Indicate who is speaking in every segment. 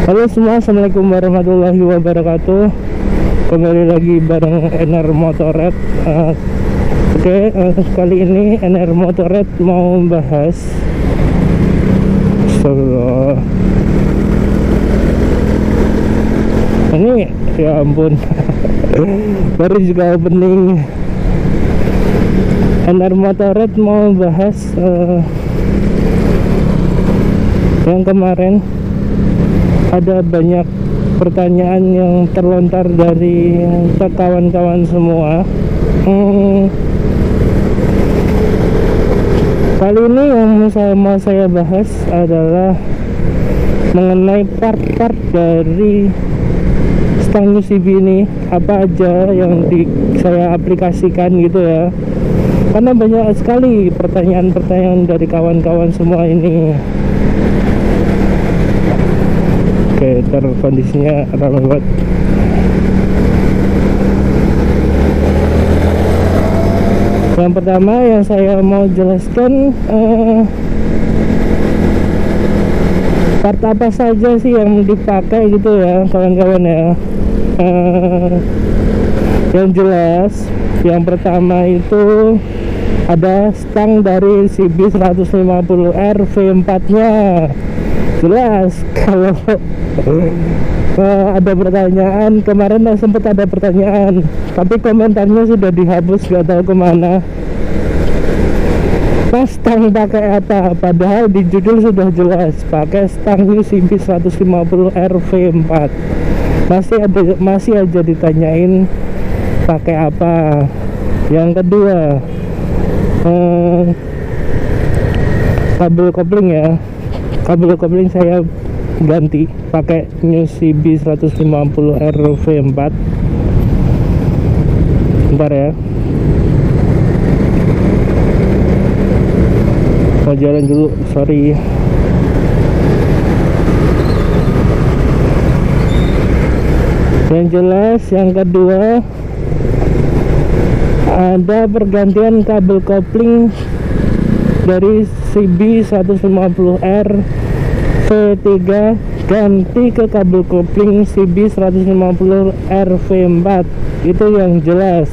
Speaker 1: Halo semua, assalamualaikum warahmatullahi wabarakatuh. Kembali lagi bareng NR Motorrad. Kali ini NR Motorrad mau bahas ini, ya ampun. Baru juga opening. NR Motorrad mau bahas yang kemarin ada banyak pertanyaan yang terlontar dari kawan-kawan semua. Kali ini yang mau saya bahas adalah mengenai part-part dari stang UCB ini, apa aja yang saya aplikasikan gitu ya, karena banyak sekali pertanyaan-pertanyaan dari kawan-kawan semua ini. Oke, kondisinya ramai banget. Yang pertama yang saya mau jelaskan, part apa saja sih yang dipakai gitu ya kawan-kawan ya. Yang jelas, yang pertama itu ada stang dari CB 150R V4 nya. Jelas kalau ada pertanyaan kemarin, sempat ada pertanyaan tapi komentarnya sudah dihapus, gak tahu kemana. Mas, stang pakai apa? Padahal di judul sudah jelas pakai stang UCB 150R V4. Masih aja ditanyain pakai apa. Yang kedua, kabel kopling ya. Kabel kopling saya ganti pakai UCB 150R V4. Bentar ya, mau jalan dulu, sorry. Yang jelas, yang kedua ada pergantian kabel kopling dari CB 150R V3 ganti ke kabel kopling CB 150R V4. Itu yang jelas,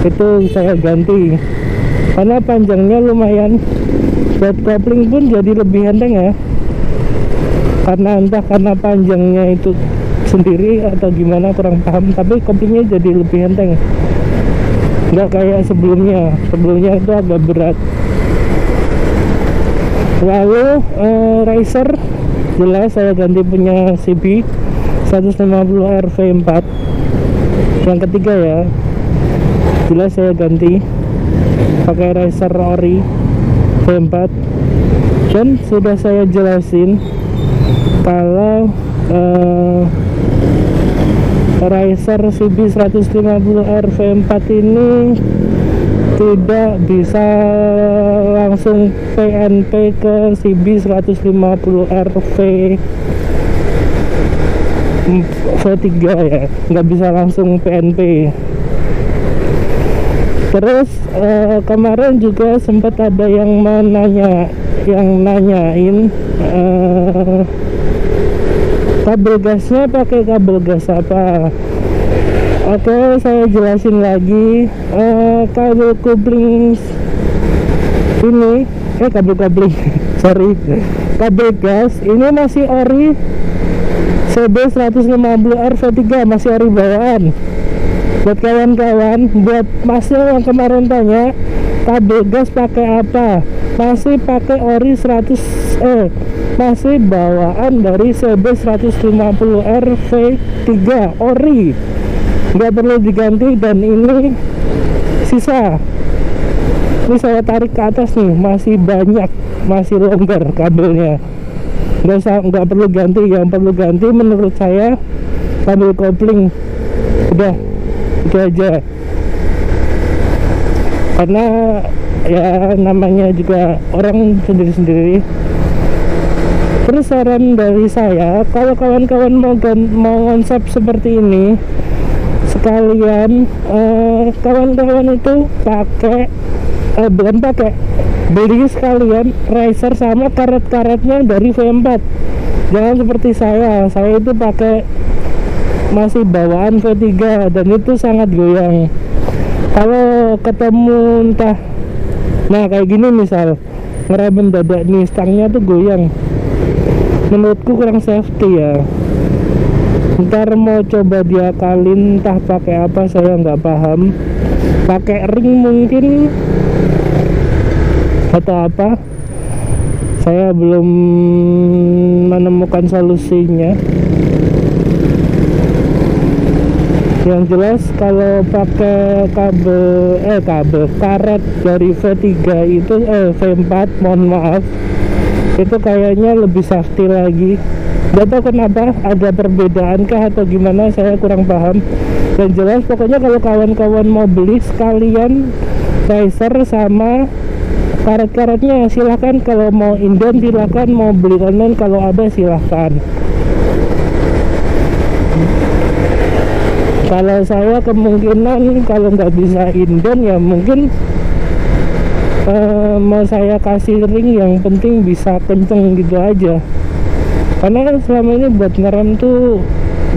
Speaker 1: itu saya ganti karena panjangnya lumayan, buat kopling pun jadi lebih enteng ya, karena entah karena panjangnya itu sendiri atau gimana kurang paham, tapi koplingnya jadi lebih enteng, nggak kayak sebelumnya itu agak berat. Lalu riser, jelas saya ganti punya CB 150R V4. Yang ketiga ya, jelas saya ganti pakai riser ori V4. Dan sudah saya jelasin kalau riser CB 150R V4 ini tidak bisa langsung PNP ke CB 150R V3 ya, nggak bisa langsung PNP. Terus kemarin juga sempat ada yang nanyain kabel gasnya pakai kabel gas apa. Oke, saya jelasin lagi. Kabel kopling ini, kabel gas ini masih ori CB 150R V3, masih ori bawaan. Buat kawan-kawan, buat masnya yang kemarin tanya kabel gas pakai apa, masih pakai ori masih bawaan dari CB 150R V3 ori, nggak perlu diganti. Dan ini sisa, ini saya tarik ke atas nih, masih banyak, masih longgar kabelnya, nggak perlu ganti. Yang perlu ganti menurut saya kabel kopling, udah itu aja, karena ya namanya juga orang sendiri-sendiri. Terus saran dari saya, kalau kawan-kawan mau konsep seperti ini, sekalian kawan-kawan itu beli sekalian riser sama karet-karetnya dari V4. Jangan seperti saya itu pakai masih bawaan V3 dan itu sangat goyang. Kalau ketemu entah, nah kayak gini misal ngerem mendadak nih, stangnya tuh goyang, menurutku kurang safety ya. Ntar mau coba diakalin entah pakai apa, saya nggak paham, pakai ring mungkin atau apa, saya belum menemukan solusinya. Yang jelas kalau pakai kabel karet dari V3 itu V4 mohon maaf, itu kayaknya lebih safety lagi. Gak tahu kenapa, ada perbedaan kah atau gimana, saya kurang paham. Yang jelas pokoknya kalau kawan-kawan mau beli sekalian riser sama karet-karetnya silahkan. Kalau mau inden silahkan, mau beli online kalau ada silahkan. Kalau saya kemungkinan kalau nggak bisa inden ya mungkin mau saya kasih ring, yang penting bisa kenceng gitu aja. Karena kan selama ini buat ngerem tuh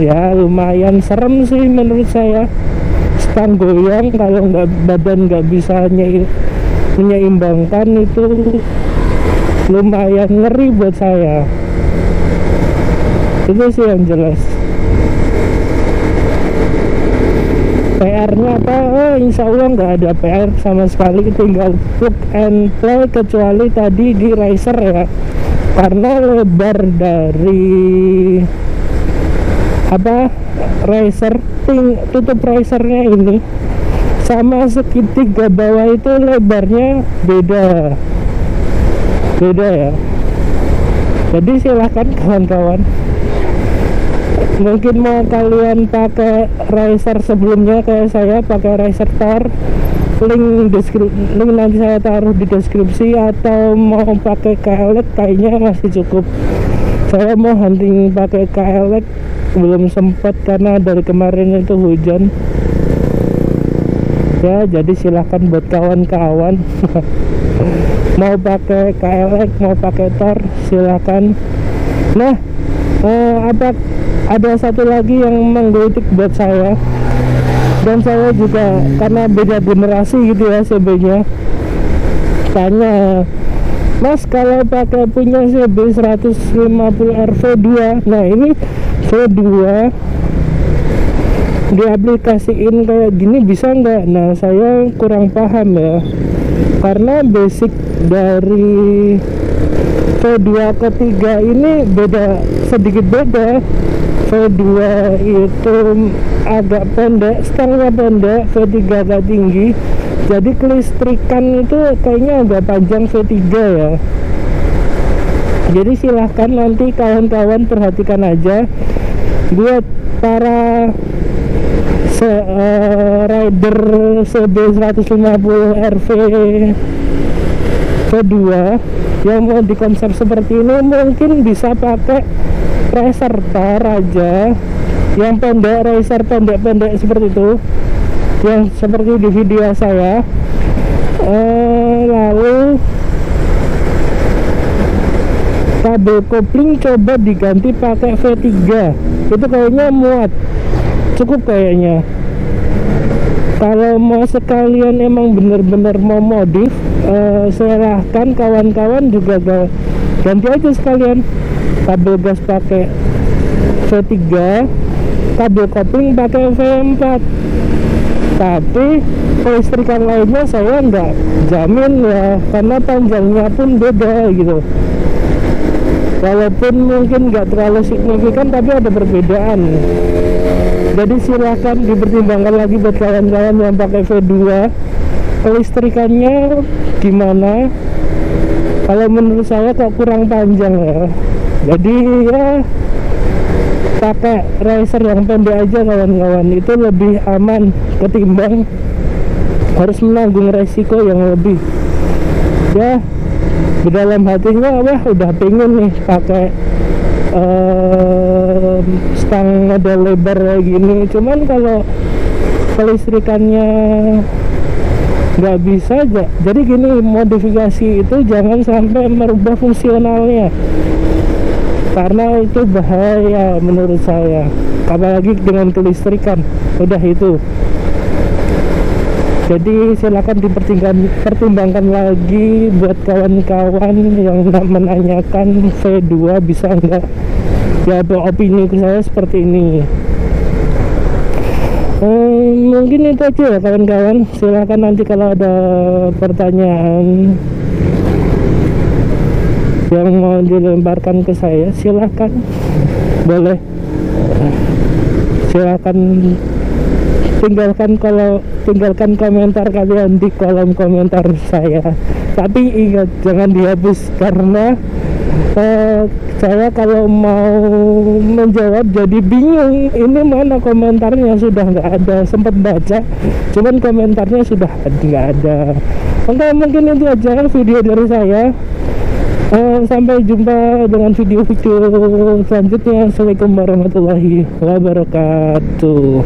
Speaker 1: ya lumayan serem sih menurut saya. Stang goyang kalau badan nggak bisa menyeimbangkan itu lumayan ngeri buat saya. Itu sih yang jelas. PR-nya apa? Insya Allah nggak ada PR sama sekali, tinggal plug and play, kecuali tadi di riser ya, karena lebar dari riser tutup risernya ini sama segitiga bawah itu lebarnya beda ya. Jadi silahkan kawan-kawan, mungkin mau kalian pakai riser sebelumnya kayak saya pakai riser Thor, link nanti saya taruh di deskripsi, atau mau pakai KLX kayaknya masih cukup. Saya mau hunting pakai KLX belum sempat karena dari kemarin itu hujan ya. Jadi silahkan buat kawan-kawan mau pakai KLX mau pakai Thor silahkan. Nah ada satu lagi yang menggelitik buat saya, dan saya juga karena beda generasi gitu ya CB-nya, tanya, Mas kalau pakai punya CB 150R V2, nah ini V2 diaplikasiin kayak gini bisa nggak? Nah saya kurang paham ya, karena basic dari V2 ketiga ini sedikit beda. V2 itu agak pendek, stangnya pendek, V3 agak tinggi, jadi kelistrikan itu kayaknya agak panjang V3 ya. Jadi silahkan nanti kawan-kawan perhatikan aja buat para rider CB 150RV V2 yang mau di konsep seperti ini, mungkin bisa pakai racer Thor aja yang pendek, racer pendek-pendek seperti itu, yang seperti di video saya. Lalu kabel kopling coba diganti pakai V3, itu kayaknya muat, cukup kayaknya. Kalau mau sekalian emang bener-bener mau modif, silahkan kawan-kawan juga ganti aja sekalian kabel gas pakai V3, kabel kopling pakai V4. Tapi kelistrikan lainnya saya nggak jamin ya, karena panjangnya pun beda gitu. Walaupun mungkin nggak terlalu signifikan, tapi ada perbedaan. Jadi silahkan dipertimbangkan lagi buat kawan-kawan yang pakai V2, kelistrikannya gimana. Kalau menurut saya kok kurang panjang ya, jadi ya pakai racer yang pendek aja kawan-kawan, itu lebih aman ketimbang harus menanggung resiko yang lebih. Ya di dalam hatinya wah udah pengen nih pakai stang model lebar kayak gini, cuman kalau kelistrikannya nggak bisa aja. Jadi gini, modifikasi itu jangan sampai merubah fungsionalnya. karena itu bahaya menurut saya, apalagi dengan kelistrikan. Udah itu, jadi silakan dipertimbangkan lagi buat kawan-kawan yang menanyakan V2 bisa enggak. Ya, opini saya seperti ini. Mungkin itu aja ya kawan-kawan. Silakan nanti kalau ada pertanyaan yang mau dilemparkan ke saya, silakan, boleh, silakan tinggalkan komentar kalian di kolom komentar saya. Tapi ingat, jangan dihapus, karena saya kalau mau menjawab jadi bingung, ini mana komentarnya, sudah nggak ada. Sempat baca, cuman komentarnya sudah nggak ada. Oke, mungkin itu aja video dari saya. Sampai jumpa dengan video-video selanjutnya. Assalamualaikum warahmatullahi wabarakatuh.